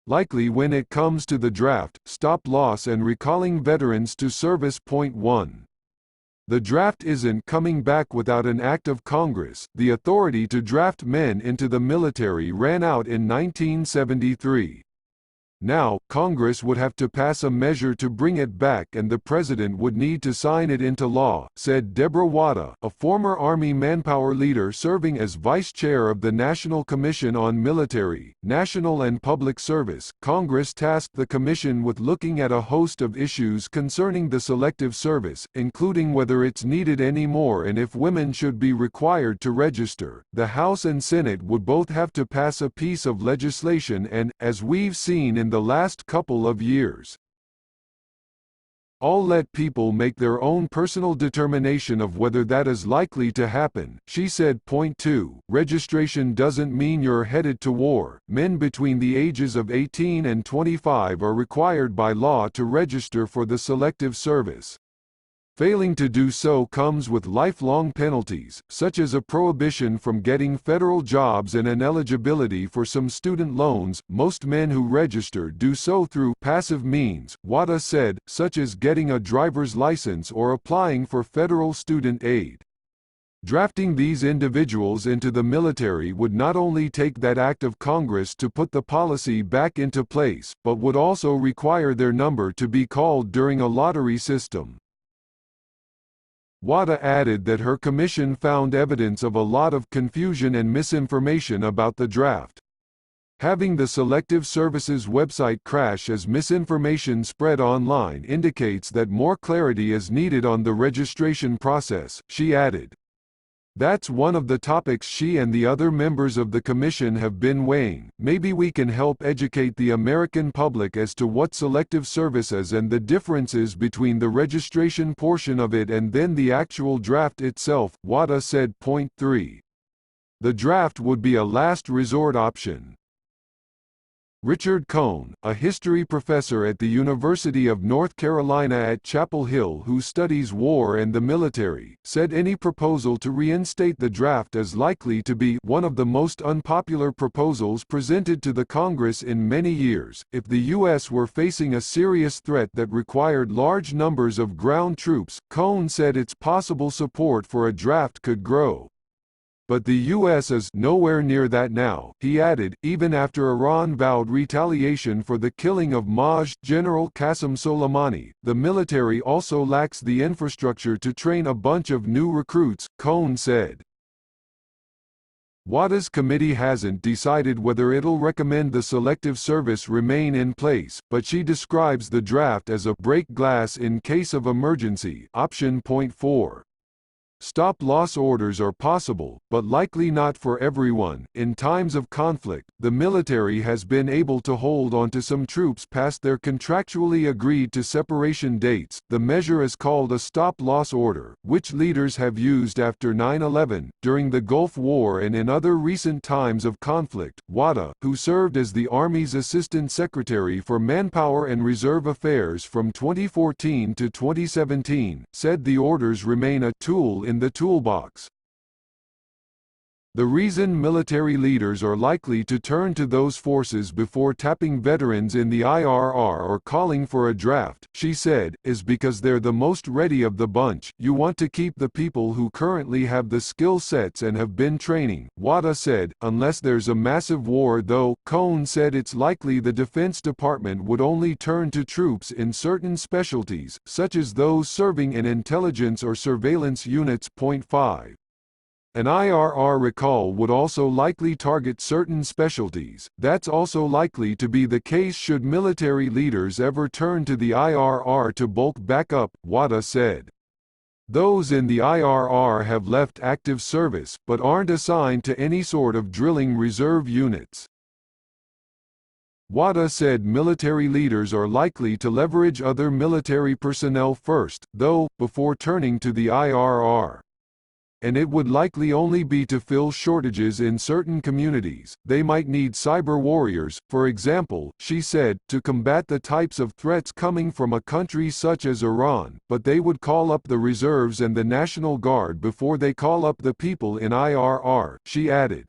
Likely when it comes to the draft, stop loss and recalling veterans to service. Point 1. The draft isn't coming back without an act of Congress. The authority to draft men into the military ran out in 1973. Now, Congress would have to pass a measure to bring it back and the president would need to sign it into law, said Deborah Wada, a former Army manpower leader serving as vice chair of the National Commission on Military, National and Public Service. Congress tasked the commission with looking at a host of issues concerning the selective service, including whether it's needed anymore and if women should be required to register. The House and Senate would both have to pass a piece of legislation and, as we've seen in the last couple of years, I'll let people make their own personal determination of whether that is likely to happen, she said. Point 2. Registration doesn't mean you're headed to war. Men between the ages of 18 and 25 are required by law to register for the selective service. Failing to do so comes with lifelong penalties, such as a prohibition from getting federal jobs and ineligibility for some student loans. Most men who register do so through passive means, Wada said, such as getting a driver's license or applying for federal student aid. Drafting these individuals into the military would not only take that act of Congress to put the policy back into place, but would also require their number to be called during a lottery system. Wada added that her commission found evidence of a lot of confusion and misinformation about the draft. Having the Selective Services website crash as misinformation spread online indicates that more clarity is needed on the registration process, she added. That's one of the topics she and the other members of the commission have been weighing. Maybe we can help educate the American public as to what selective service is and the differences between the registration portion of it and then the actual draft itself, Wada said. Point 3. The draft would be a last resort option. Richard Cohn, a history professor at the University of North Carolina at Chapel Hill who studies war and the military, said any proposal to reinstate the draft is likely to be one of the most unpopular proposals presented to the Congress in many years. If the U.S. were facing a serious threat that required large numbers of ground troops, Cohn said its possible support for a draft could grow. But the U.S. is nowhere near that now, he added, even after Iran vowed retaliation for the killing of Maj. General Qasem Soleimani. The military also lacks the infrastructure to train a bunch of new recruits, Cohn said. Wada's committee hasn't decided whether it'll recommend the selective service remain in place, but she describes the draft as a break glass in case of emergency option. Point 4. Stop-loss orders are possible, but likely not for everyone. In times of conflict, the military has been able to hold onto some troops past their contractually agreed to separation dates. The measure is called a stop-loss order, which leaders have used after 9/11, during the Gulf War and in other recent times of conflict. Wada, who served as the Army's Assistant Secretary for Manpower and Reserve Affairs from 2014 to 2017, said the orders remain a tool in the toolbox. The reason military leaders are likely to turn to those forces before tapping veterans in the IRR or calling for a draft, she said, is because they're the most ready of the bunch. You want to keep the people who currently have the skill sets and have been training, Wada said, unless there's a massive war though. Cohn said it's likely the Defense Department would only turn to troops in certain specialties, such as those serving in intelligence or surveillance units. Point 5. An IRR recall would also likely target certain specialties. That's also likely to be the case should military leaders ever turn to the IRR to bulk back up, Wada said. Those in the IRR have left active service, but aren't assigned to any sort of drilling reserve units. Wada said military leaders are likely to leverage other military personnel first, though, before turning to the IRR. And it would likely only be to fill shortages in certain communities. They might need cyber warriors, for example, she said, to combat the types of threats coming from a country such as Iran, but they would call up the reserves and the National Guard before they call up the people in IRR, she added.